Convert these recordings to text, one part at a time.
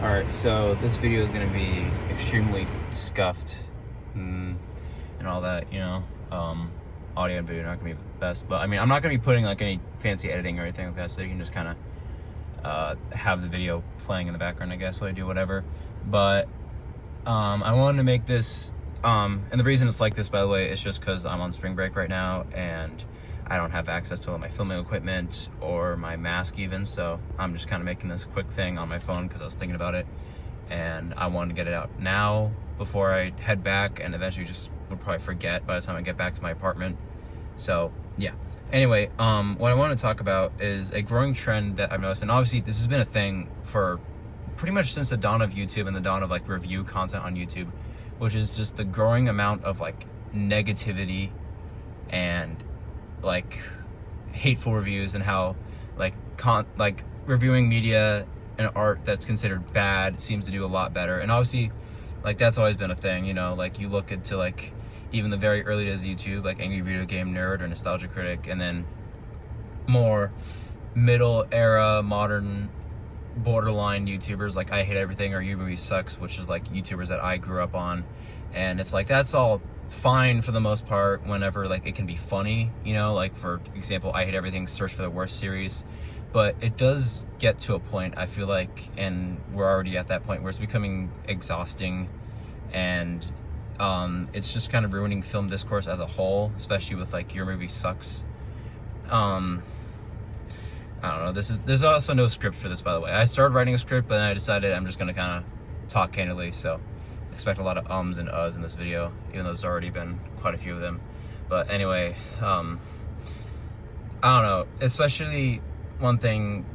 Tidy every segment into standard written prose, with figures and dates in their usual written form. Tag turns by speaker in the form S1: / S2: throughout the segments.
S1: Alright, so this video is going to be extremely scuffed and all that, audio and video are not going to be the best, but I mean, I'm not going to be putting like any fancy editing or anything like that, so you can just kind of have the video playing in the background, I guess, while I do whatever. But I wanted to make this, and the reason it's like this, by the way, is just because I'm on spring break right now and I don't have access to all my filming equipment or my mask even, so I'm just kind of making this quick thing on my phone because I was thinking about it and I wanted to get it out now before I head back, and eventually just would probably forget by the time I get back to my apartment. So yeah, anyway, what I want to talk about is a growing trend that I've noticed, and obviously this has been a thing for pretty much since the dawn of YouTube and the dawn of like review content on YouTube, which is just the growing amount of like negativity and like hateful reviews, and how like reviewing media and art that's considered bad seems to do a lot better. And obviously like that's always been a thing, like you look into like even the very early days of YouTube, like Angry Video Game Nerd or Nostalgia Critic, and then more middle era modern borderline YouTubers like I Hate Everything or You Movie Sucks, which is like YouTubers that I grew up on. And it's like that's all fine for the most part whenever like it can be funny, like for example, I Hate Everything Search for the Worst series. But it does get to a point, I feel like, and we're already at that point where it's becoming exhausting, and it's just kind of ruining film discourse as a whole, especially with like Your Movie Sucks. I don't know, there's also no script for this, by the way. I started writing a script, but then I decided I'm just gonna kind of talk candidly, so expect a lot of ums and uhs in this video, even though there's already been quite a few of them. But anyway, I don't know, especially one thing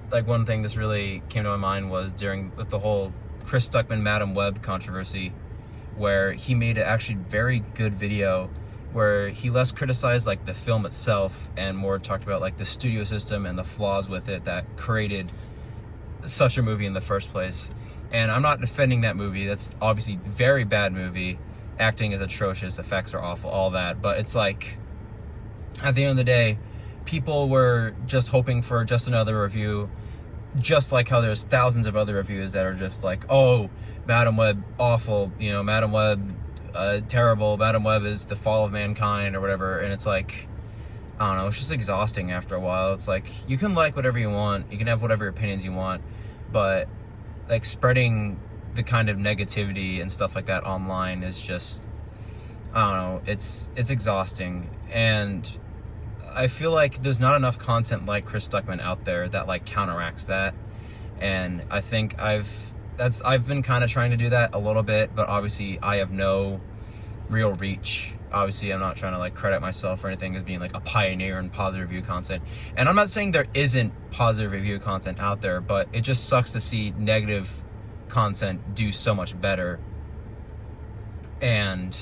S1: this really came to my mind was during the whole Chris Stuckman Madam Web controversy, where he made an actually very good video where he less criticized like the film itself and more talked about like the studio system and the flaws with it that created such a movie in the first place. And I'm not defending that movie. That's obviously a very bad movie. Acting is atrocious, effects are awful, all that. But it's like, at the end of the day, people were just hoping for just another review, just like how there's thousands of other reviews that are just like, oh, Madam Web awful, Madam Web terrible, Madam Web is the fall of mankind or whatever. And it's like, I don't know, it's just exhausting after a while. It's like, you can like whatever you want, you can have whatever opinions you want, but like spreading the kind of negativity and stuff like that online is just, I don't know, it's exhausting. And I feel like there's not enough content like Chris Stuckman out there that like counteracts that. And I think I've been kind of trying to do that a little bit, but obviously I have no real reach. Obviously I'm not trying to like credit myself or anything as being like a pioneer in positive review content. And I'm not saying there isn't positive review content out there, but it just sucks to see negative content do so much better. And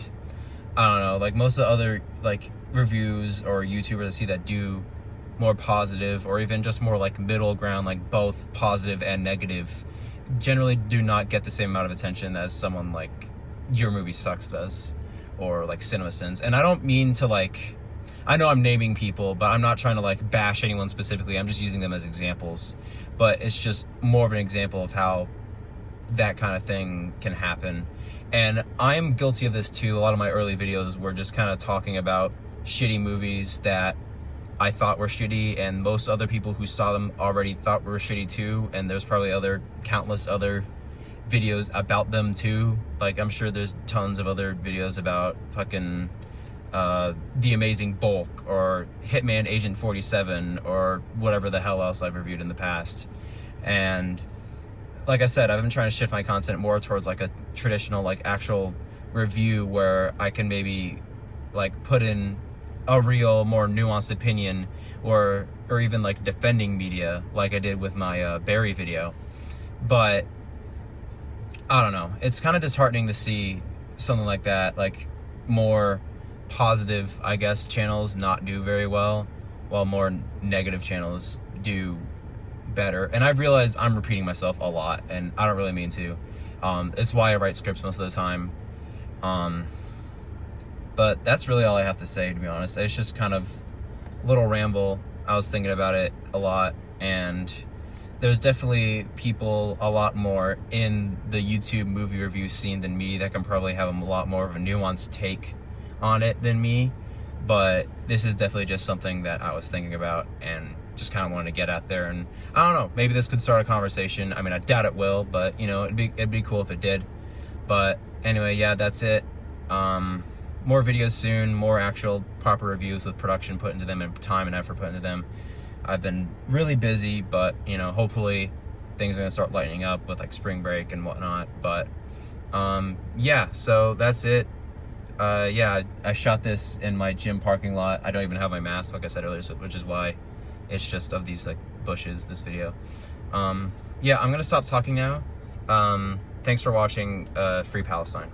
S1: I don't know, like most of the other like reviews or YouTubers I see that do more positive or even just more like middle ground, like both positive and negative, generally do not get the same amount of attention as someone like Your Movie Sucks does, or like CinemaSins. And I don't mean to like, I know I'm naming people, but I'm not trying to like bash anyone specifically. I'm just using them as examples. But it's just more of an example of how that kind of thing can happen. And I'm guilty of this too. A lot of my early videos were just kind of talking about shitty movies that I thought were shitty, and most other people who saw them already thought were shitty too. And there's probably countless other videos about them too. Like I'm sure there's tons of other videos about fucking The Amazing Bulk or Hitman Agent 47 or whatever the hell else I've reviewed in the past. And like I said, I've been trying to shift my content more towards like a traditional like actual review where I can maybe like put in a real more nuanced opinion, or even like defending media like I did with my Barry video. But I don't know, it's kind of disheartening to see something like that, like more positive, I guess, channels not do very well, while more negative channels do better. And I've realized I'm repeating myself a lot, and I don't really mean to. It's why I write scripts most of the time. But that's really all I have to say, to be honest. It's just kind of a little ramble. I was thinking about it a lot, and there's definitely people a lot more in the YouTube movie review scene than me that can probably have a lot more of a nuanced take on it than me. But this is definitely just something that I was thinking about and just kind of wanted to get out there. And I don't know, maybe this could start a conversation. I mean, I doubt it will, but you know, it'd be cool if it did. But anyway, yeah, that's it. More videos soon, more actual proper reviews with production put into them and time and effort put into them. I've been really busy, but you know, hopefully things are gonna start lightening up with like spring break and whatnot. But yeah, so that's it. Yeah, I shot this in my gym parking lot. I don't even have my mask, like I said earlier, which is why it's just of these like bushes, this video. Yeah, I'm gonna stop talking now. Thanks for watching. Free Palestine.